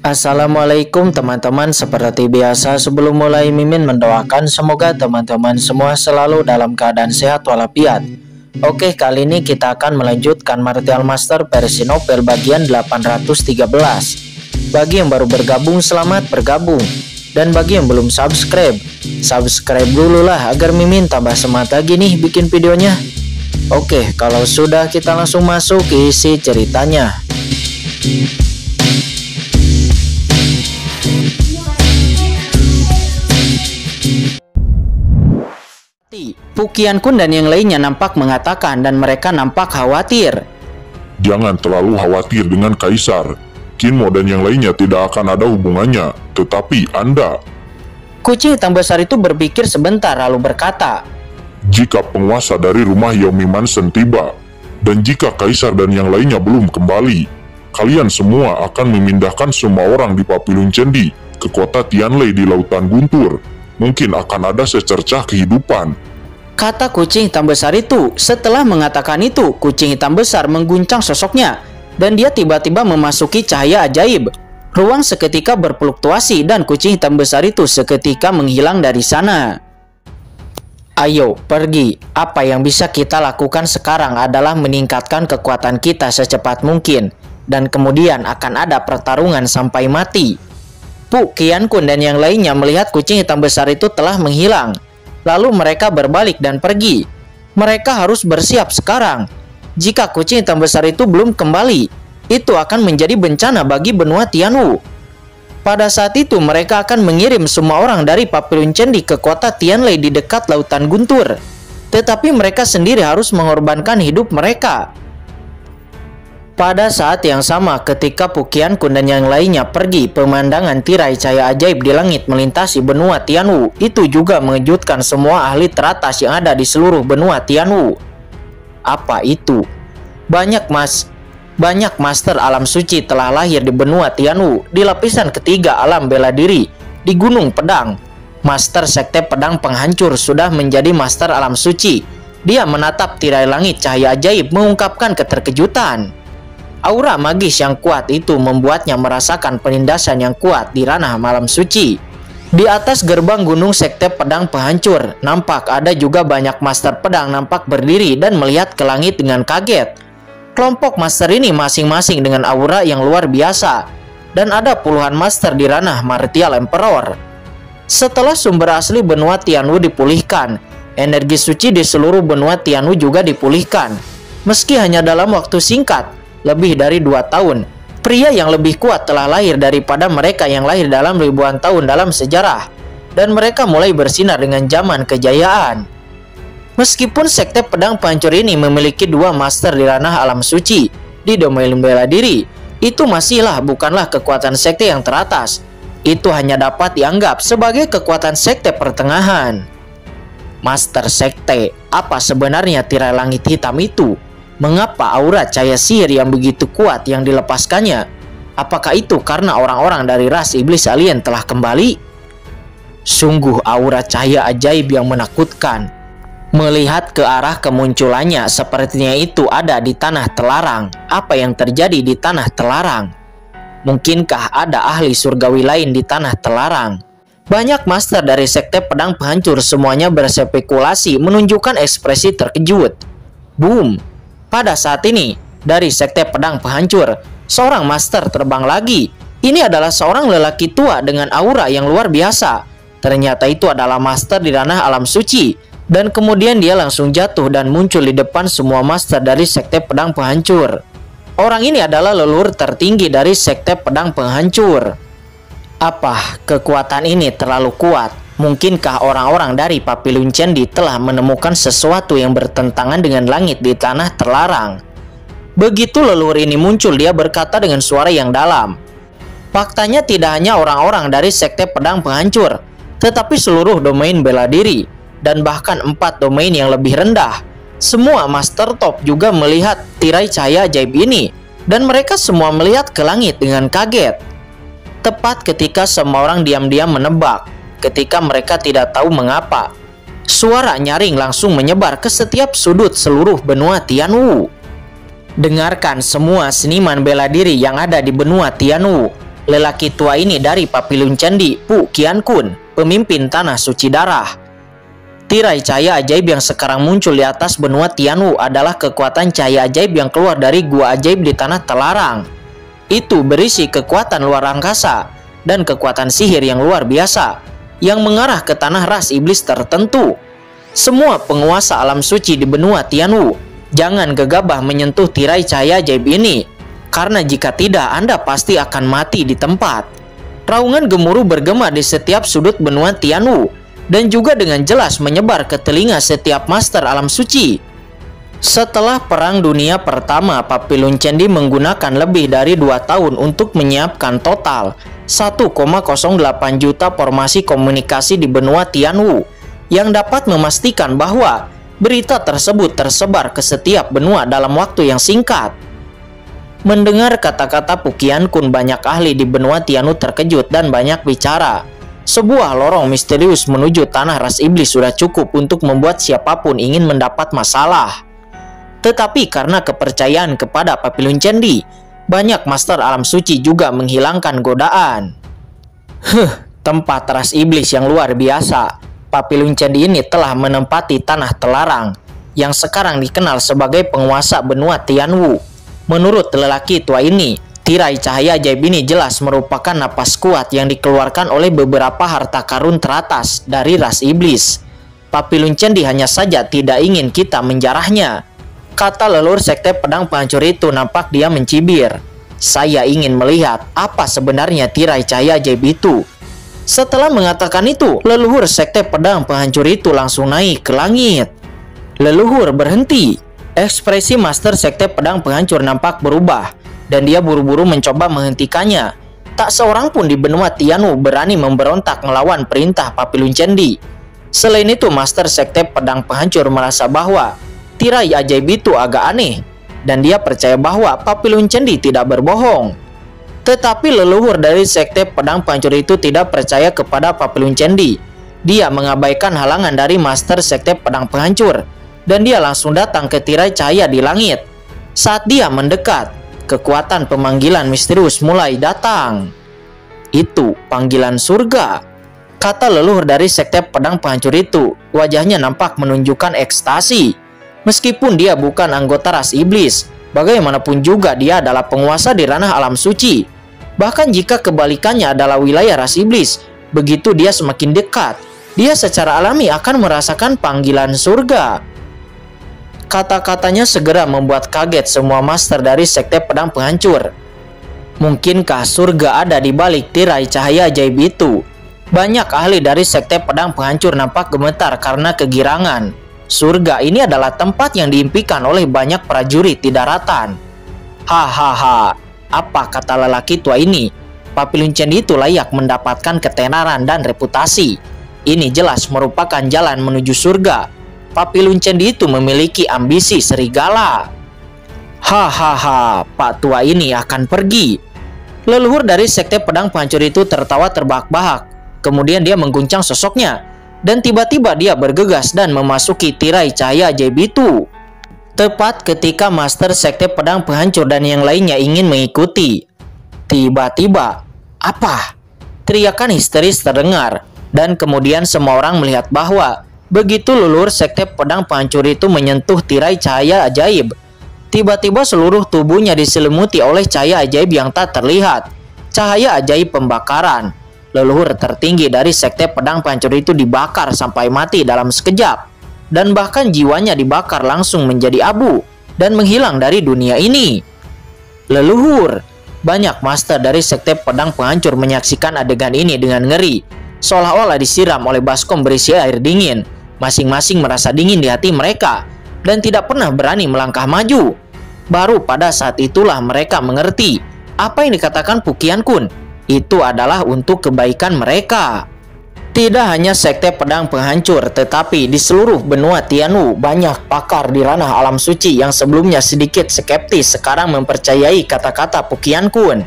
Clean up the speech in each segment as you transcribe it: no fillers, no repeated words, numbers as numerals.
Assalamualaikum teman-teman, seperti biasa sebelum mulai Mimin mendoakan semoga teman-teman semua selalu dalam keadaan sehat walafiat. Oke, kali ini kita akan melanjutkan Martial Master versi novel bagian 813. Bagi yang baru bergabung, selamat bergabung. Dan bagi yang belum subscribe dulu lah agar Mimin tambah semangat lagi nih bikin videonya. Oke, kalau sudah kita langsung masuk ke isi ceritanya. Pukian Kun dan yang lainnya nampak mengatakan dan mereka nampak khawatir. Jangan terlalu khawatir dengan Kaisar. Kinmo dan yang lainnya tidak akan ada hubungannya. Tetapi Anda... Kucing hitam besar itu berpikir sebentar lalu berkata, jika penguasa dari rumah Yomi Mansion tiba, dan jika Kaisar dan yang lainnya belum kembali, kalian semua akan memindahkan semua orang di Papillon Cendi ke kota Tianlei di Lautan Guntur. Mungkin akan ada secercah kehidupan, kata kucing hitam besar itu. Setelah mengatakan itu, kucing hitam besar mengguncang sosoknya, dan dia tiba-tiba memasuki cahaya ajaib. Ruang seketika berfluktuasi dan kucing hitam besar itu seketika menghilang dari sana. Ayo, pergi. Apa yang bisa kita lakukan sekarang adalah meningkatkan kekuatan kita secepat mungkin, dan kemudian akan ada pertarungan sampai mati. Qian Kun dan yang lainnya melihat kucing hitam besar itu telah menghilang. Lalu mereka berbalik dan pergi. Mereka harus bersiap sekarang. Jika kucing hitam besar itu belum kembali, itu akan menjadi bencana bagi benua Tianwu. Pada saat itu mereka akan mengirim semua orang dari Papillon Cendi ke kota Tianlei di dekat Lautan Guntur. Tetapi mereka sendiri harus mengorbankan hidup mereka. Pada saat yang sama ketika Qian Kun dan yang lainnya pergi, pemandangan tirai cahaya ajaib di langit melintasi benua Tianwu. Itu juga mengejutkan semua ahli teratas yang ada di seluruh benua Tianwu. Apa itu? Banyak master alam suci telah lahir di benua Tianwu, di lapisan ketiga alam bela diri, di Gunung Pedang. Master Sekte Pedang Penghancur sudah menjadi master alam suci. Dia menatap tirai langit cahaya ajaib mengungkapkan keterkejutan. Aura magis yang kuat itu membuatnya merasakan penindasan yang kuat di ranah malam suci. Di atas gerbang gunung Sekte Pedang Penghancur, nampak ada juga banyak master pedang nampak berdiri dan melihat ke langit dengan kaget. Kelompok master ini masing-masing dengan aura yang luar biasa, dan ada puluhan master di ranah Martial Emperor. Setelah sumber asli benua Tianwu dipulihkan, energi suci di seluruh benua Tianwu juga dipulihkan. Meski hanya dalam waktu singkat, lebih dari 2 tahun, pria yang lebih kuat telah lahir daripada mereka yang lahir dalam ribuan tahun dalam sejarah, dan mereka mulai bersinar dengan zaman kejayaan. Meskipun Sekte Pedang Penghancur ini memiliki 2 master di ranah alam suci, di domain bela diri, itu bukanlah kekuatan sekte yang teratas. Itu hanya dapat dianggap sebagai kekuatan sekte pertengahan. Master sekte, apa sebenarnya tirai langit hitam itu? Mengapa aura cahaya sihir yang begitu kuat yang dilepaskannya? Apakah itu karena orang-orang dari ras iblis alien telah kembali? Sungguh aura cahaya ajaib yang menakutkan. Melihat ke arah kemunculannya, sepertinya itu ada di tanah terlarang. Apa yang terjadi di tanah terlarang? Mungkinkah ada ahli surgawi lain di tanah terlarang? Banyak master dari Sekte Pedang Penghancur semuanya berspekulasi menunjukkan ekspresi terkejut. Boom! Pada saat ini, dari Sekte Pedang Penghancur, seorang master terbang lagi. Ini adalah seorang lelaki tua dengan aura yang luar biasa. Ternyata itu adalah master di ranah alam suci. Dan kemudian dia langsung jatuh dan muncul di depan semua master dari Sekte Pedang Penghancur. Orang ini adalah leluhur tertinggi dari Sekte Pedang Penghancur. Apa kekuatan ini terlalu kuat? Mungkinkah orang-orang dari Papillon Cendi telah menemukan sesuatu yang bertentangan dengan langit di tanah terlarang? Begitu leluhur ini muncul, dia berkata dengan suara yang dalam. Faktanya tidak hanya orang-orang dari Sekte Pedang Penghancur, tetapi seluruh domain bela diri, dan bahkan 4 domain yang lebih rendah. Semua master top juga melihat tirai cahaya ajaib ini, dan mereka semua melihat ke langit dengan kaget. Tepat ketika semua orang diam-diam menebak, ketika mereka tidak tahu mengapa, suara nyaring langsung menyebar ke setiap sudut seluruh benua Tianwu. Dengarkan semua seniman bela diri yang ada di benua Tianwu. lelaki tua ini dari Papilun Candi, Pu Qiankun, pemimpin Tanah Suci Darah. Tirai cahaya ajaib yang sekarang muncul di atas benua Tianwu adalah kekuatan cahaya ajaib yang keluar dari gua ajaib di Tanah Telarang. Itu berisi kekuatan luar angkasa dan kekuatan sihir yang luar biasa yang mengarah ke tanah ras iblis tertentu. Semua penguasa alam suci di benua Tianwu, jangan gegabah menyentuh tirai cahaya ajaib ini, karena jika tidak Anda pasti akan mati di tempat. Raungan gemuruh bergema di setiap sudut benua Tianwu dan juga dengan jelas menyebar ke telinga setiap master alam suci. Setelah Perang Dunia Pertama, Papilun Candi menggunakan lebih dari 2 tahun untuk menyiapkan total 1,08 juta formasi komunikasi di benua Tianwu yang dapat memastikan bahwa berita tersebut tersebar ke setiap benua dalam waktu yang singkat. Mendengar kata-kata Pu Qiankun, banyak ahli di benua Tianwu terkejut dan banyak bicara. Sebuah lorong misterius menuju tanah ras iblis sudah cukup untuk membuat siapapun ingin mendapat masalah. Tetapi karena kepercayaan kepada Papilun Candi, banyak master alam suci juga menghilangkan godaan. Tempat ras iblis yang luar biasa. Papilun Candi ini telah menempati Tanah Telarang yang sekarang dikenal sebagai penguasa benua Tianwu. Menurut lelaki tua ini, tirai cahaya ajaib ini jelas merupakan napas kuat yang dikeluarkan oleh beberapa harta karun teratas dari ras iblis. Papilun Candi hanya saja tidak ingin kita menjarahnya, kata leluhur sekte pedang penghancur itu. Nampak dia mencibir. Saya ingin melihat apa sebenarnya tirai cahaya ajaib itu. Setelah mengatakan itu, leluhur sekte pedang penghancur itu langsung naik ke langit. Leluhur berhenti. Ekspresi master sekte pedang penghancur nampak berubah dan dia buru-buru mencoba menghentikannya. Tak seorang pun di benua Tianwu berani memberontak melawan perintah Papilun Candi. Selain itu, master sekte pedang penghancur merasa bahwa tirai ajaib itu agak aneh dan dia percaya bahwa Papilun Candi tidak berbohong. Tetapi leluhur dari sekte pedang penghancur itu tidak percaya kepada Papilun Candi. Dia mengabaikan halangan dari master sekte pedang penghancur dan dia langsung datang ke tirai cahaya di langit. Saat dia mendekat, kekuatan pemanggilan misterius mulai datang. Itu panggilan surga, kata leluhur dari sekte pedang penghancur itu. Wajahnya nampak menunjukkan ekstasi. Meskipun dia bukan anggota ras iblis, bagaimanapun juga dia adalah penguasa di ranah alam suci. Bahkan jika kebalikannya adalah wilayah ras iblis, begitu dia semakin dekat, dia secara alami akan merasakan panggilan surga. Kata-katanya segera membuat kaget semua master dari sekte pedang penghancur. Mungkinkah surga ada di balik tirai cahaya ajaib itu? Banyak ahli dari sekte pedang penghancur nampak gemetar karena kegirangan. Surga ini adalah tempat yang diimpikan oleh banyak prajurit di daratan. Hahaha, apa kata lelaki tua ini? Papilun Candi itu layak mendapatkan ketenaran dan reputasi. Ini jelas merupakan jalan menuju surga. Papilun Candi itu memiliki ambisi serigala. Hahaha, Pak tua ini akan pergi. Leluhur dari sekte pedang penghancur itu tertawa terbahak-bahak. Kemudian dia mengguncang sosoknya dan tiba-tiba dia bergegas dan memasuki tirai cahaya ajaib itu. Tepat ketika master sekte pedang penghancur dan yang lainnya ingin mengikuti, tiba-tiba, apa? Teriakan histeris terdengar dan kemudian semua orang melihat bahwa begitu leluhur sekte pedang penghancur itu menyentuh tirai cahaya ajaib, tiba-tiba seluruh tubuhnya diselimuti oleh cahaya ajaib yang tak terlihat. Cahaya ajaib pembakaran. Leluhur tertinggi dari sekte pedang penghancur itu dibakar sampai mati dalam sekejap. Dan bahkan jiwanya dibakar langsung menjadi abu dan menghilang dari dunia ini. Leluhur, banyak master dari sekte pedang penghancur menyaksikan adegan ini dengan ngeri, seolah-olah disiram oleh baskom berisi air dingin. Masing-masing merasa dingin di hati mereka dan tidak pernah berani melangkah maju. Baru pada saat itulah mereka mengerti apa yang dikatakan Pu Qiankun. Itu adalah untuk kebaikan mereka. Tidak hanya sekte pedang penghancur, tetapi di seluruh benua Tianwu banyak pakar di ranah alam suci yang sebelumnya sedikit skeptis sekarang mempercayai kata-kata Pu Qiankun.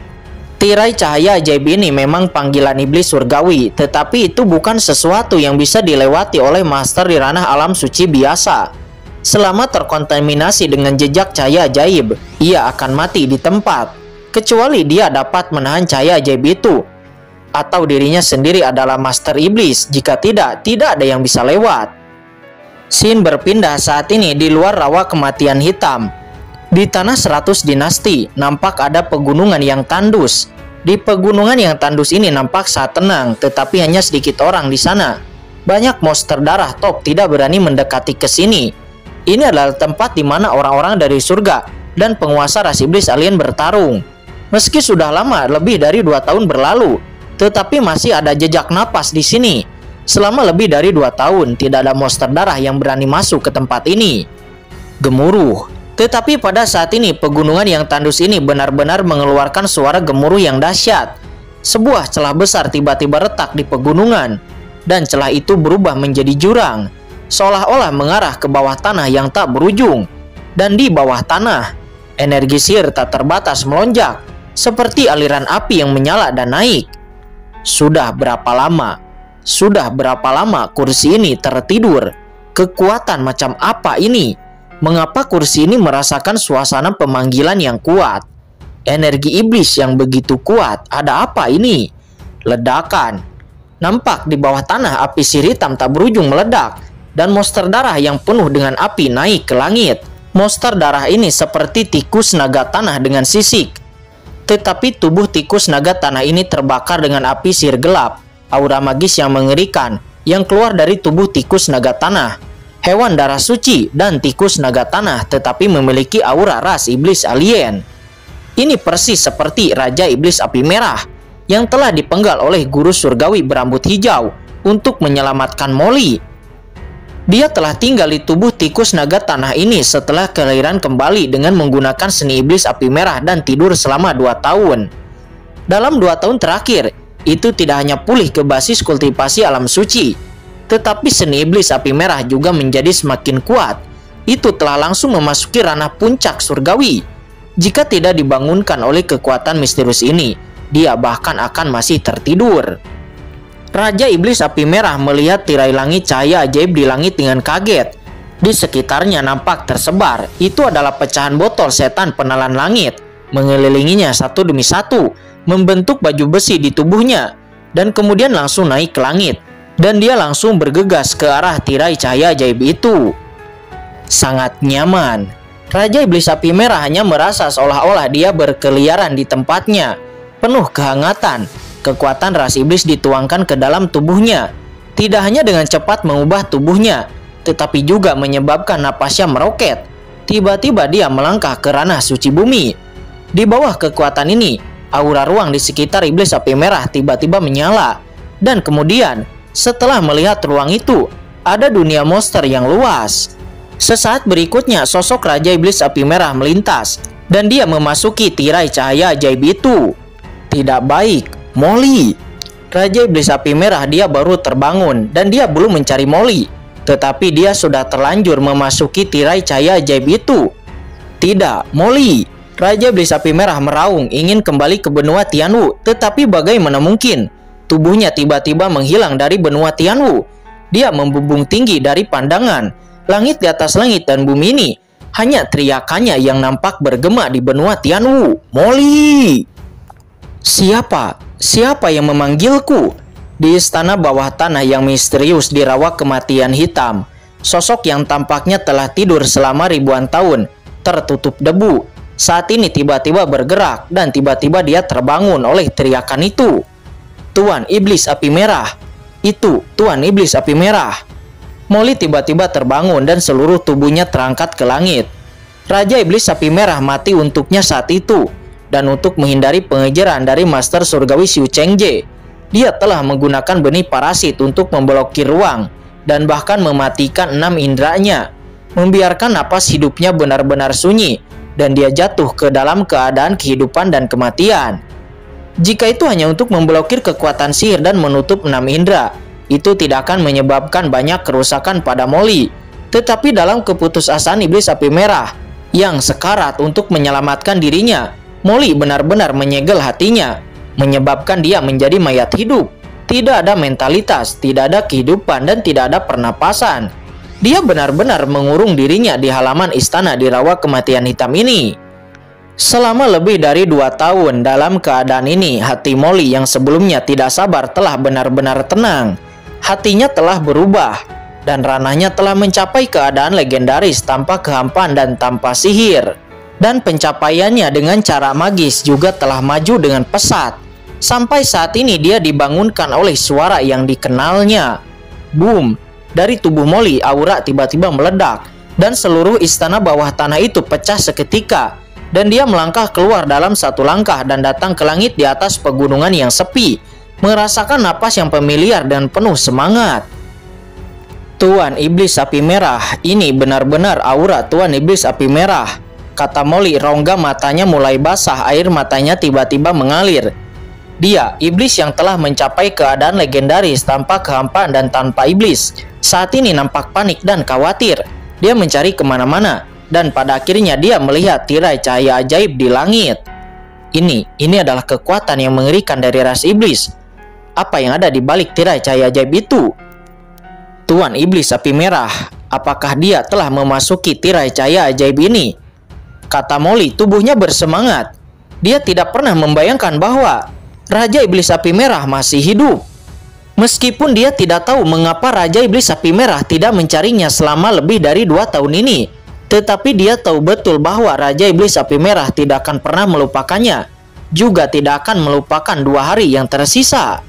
Tirai cahaya ajaib ini memang panggilan iblis surgawi, tetapi itu bukan sesuatu yang bisa dilewati oleh master di ranah alam suci biasa. Selama terkontaminasi dengan jejak cahaya ajaib, ia akan mati di tempat. kecuali dia dapat menahan cahaya ajaib itu, atau dirinya sendiri adalah master iblis. Jika tidak ada yang bisa lewat. Scene berpindah saat ini di luar rawa kematian hitam. Di tanah 100 dinasti nampak ada pegunungan yang tandus. Di pegunungan yang tandus ini nampak sangat tenang, tetapi hanya sedikit orang di sana. Banyak monster darah top tidak berani mendekati ke sini. Ini adalah tempat di mana orang-orang dari surga dan penguasa ras iblis alien bertarung. Meski sudah lama, lebih dari 2 tahun berlalu, tetapi masih ada jejak napas di sini. Selama lebih dari 2 tahun, tidak ada monster darah yang berani masuk ke tempat ini. Gemuruh. Tetapi pada saat ini, pegunungan yang tandus ini benar-benar mengeluarkan suara gemuruh yang dahsyat. Sebuah celah besar tiba-tiba retak di pegunungan, dan celah itu berubah menjadi jurang, seolah-olah mengarah ke bawah tanah yang tak berujung. Dan di bawah tanah, energi sihir tak terbatas melonjak, seperti aliran api yang menyala dan naik. Sudah berapa lama kursi ini tertidur? Kekuatan macam apa ini? Mengapa kursi ini merasakan suasana pemanggilan yang kuat? Energi iblis yang begitu kuat, ada apa ini? Ledakan. Nampak di bawah tanah api sihir hitam tak berujung meledak, dan monster darah yang penuh dengan api naik ke langit. Monster darah ini seperti tikus naga tanah dengan sisik. Tetapi tubuh tikus naga tanah ini terbakar dengan api sihir gelap. Aura magis yang mengerikan yang keluar dari tubuh tikus naga tanah. Hewan darah suci dan tikus naga tanah tetapi memiliki aura ras iblis alien. Ini persis seperti Raja Iblis Api Merah yang telah dipenggal oleh guru surgawi berambut hijau untuk menyelamatkan Molly. Dia telah tinggal di tubuh tikus naga tanah ini setelah kelahiran kembali dengan menggunakan seni iblis api merah dan tidur selama 2 tahun. Dalam 2 tahun terakhir, itu tidak hanya pulih ke basis kultivasi alam suci, tetapi seni iblis api merah juga menjadi semakin kuat. Itu telah langsung memasuki ranah puncak surgawi. Jika tidak dibangunkan oleh kekuatan misterius ini, dia bahkan akan masih tertidur. Raja Iblis Api Merah melihat tirai langit cahaya ajaib di langit dengan kaget. Di sekitarnya nampak tersebar. Itu adalah pecahan botol setan penelan langit. Mengelilinginya satu demi satu, membentuk baju besi di tubuhnya, dan kemudian langsung naik ke langit. Dan dia langsung bergegas ke arah tirai cahaya ajaib itu. Sangat nyaman. Raja Iblis Api Merah hanya merasa seolah-olah dia berkeliaran di tempatnya. Penuh kehangatan. Kekuatan ras iblis dituangkan ke dalam tubuhnya. Tidak hanya dengan cepat mengubah tubuhnya, tetapi juga menyebabkan napasnya meroket. Tiba-tiba dia melangkah ke ranah suci bumi. Di bawah kekuatan ini, aura ruang di sekitar iblis api merah tiba-tiba menyala. Dan kemudian, setelah melihat ruang itu, ada dunia monster yang luas. Sesaat berikutnya, sosok Raja Iblis Api Merah melintas, dan dia memasuki tirai cahaya ajaib itu. Tidak baik. Molly. Raja Iblis Api Merah dia baru terbangun dan dia belum mencari Molly, tetapi dia sudah terlanjur memasuki tirai cahaya ajaib itu. Tidak, Molly. Raja Iblis Api Merah meraung ingin kembali ke benua Tianwu, tetapi bagaimana mungkin? Tubuhnya tiba-tiba menghilang dari benua Tianwu. Dia membumbung tinggi dari pandangan. Langit di atas langit dan bumi ini, hanya teriakannya yang nampak bergema di benua Tianwu. Molly! Siapa yang memanggilku? Di istana bawah tanah yang misterius di rawa kematian hitam, sosok yang tampaknya telah tidur selama ribuan tahun, tertutup debu, saat ini tiba-tiba bergerak dan tiba-tiba dia terbangun oleh teriakan itu. Tuan Iblis Api Merah. Itu Tuan Iblis Api Merah. Molly tiba-tiba terbangun dan seluruh tubuhnya terangkat ke langit. Raja Iblis Api Merah mati untuknya saat itu. Dan untuk menghindari pengejaran dari Master Surgawi Xiu Chengje, dia telah menggunakan benih parasit untuk memblokir ruang dan bahkan mematikan 6 inderanya, membiarkan napas hidupnya benar-benar sunyi dan dia jatuh ke dalam keadaan kehidupan dan kematian. Jika itu hanya untuk memblokir kekuatan sihir dan menutup 6 indera, itu tidak akan menyebabkan banyak kerusakan pada Molly. Tetapi dalam keputusasaan Iblis Api Merah yang sekarat untuk menyelamatkan dirinya, Molly benar-benar menyegel hatinya, menyebabkan dia menjadi mayat hidup. Tidak ada mentalitas, tidak ada kehidupan, dan tidak ada pernapasan. Dia benar-benar mengurung dirinya di halaman istana di rawa kematian hitam ini. Selama lebih dari 2 tahun dalam keadaan ini, hati Molly yang sebelumnya tidak sabar telah benar-benar tenang. Hatinya telah berubah, dan ranahnya telah mencapai keadaan legendaris tanpa kehampaan dan tanpa sihir. Dan pencapaiannya dengan cara magis juga telah maju dengan pesat. Sampai saat ini dia dibangunkan oleh suara yang dikenalnya. Boom! Dari tubuh Molly, aura tiba-tiba meledak, dan seluruh istana bawah tanah itu pecah seketika. Dan dia melangkah keluar dalam satu langkah dan datang ke langit di atas pegunungan yang sepi, merasakan napas yang familiar dan penuh semangat. Tuan Iblis Api Merah, ini benar-benar aura Tuan Iblis Api Merah, kata Molly. Rongga matanya mulai basah, air matanya tiba-tiba mengalir. Dia, iblis yang telah mencapai keadaan legendaris tanpa kehampaan dan tanpa iblis, saat ini nampak panik dan khawatir. Dia mencari kemana-mana, dan pada akhirnya dia melihat tirai cahaya ajaib di langit. Ini adalah kekuatan yang mengerikan dari ras iblis. Apa yang ada di balik tirai cahaya ajaib itu? Tuan Iblis Api Merah, apakah dia telah memasuki tirai cahaya ajaib ini? Kata Molly, tubuhnya bersemangat. Dia tidak pernah membayangkan bahwa Raja Iblis Api Merah masih hidup. Meskipun dia tidak tahu mengapa Raja Iblis Api Merah tidak mencarinya selama lebih dari 2 tahun ini, tetapi dia tahu betul bahwa Raja Iblis Api Merah tidak akan pernah melupakannya, juga tidak akan melupakan 2 hari yang tersisa.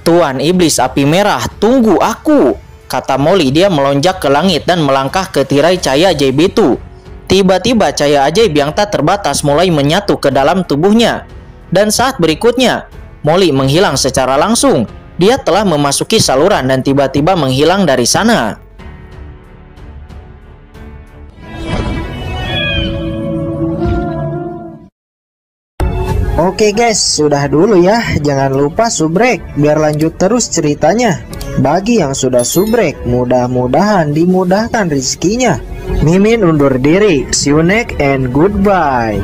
Tuan Iblis Api Merah, tunggu aku, kata Molly. Dia melonjak ke langit dan melangkah ke tirai cahaya ajaib itu. Tiba-tiba cahaya ajaib yang tak terbatas mulai menyatu ke dalam tubuhnya. Dan saat berikutnya, Molly menghilang secara langsung. Dia telah memasuki saluran dan tiba-tiba menghilang dari sana. Oke guys, sudah dulu ya. Jangan lupa subrek biar lanjut terus ceritanya. Bagi yang sudah subrek, mudah-mudahan dimudahkan rezekinya. Mimin undur diri. See you next and goodbye.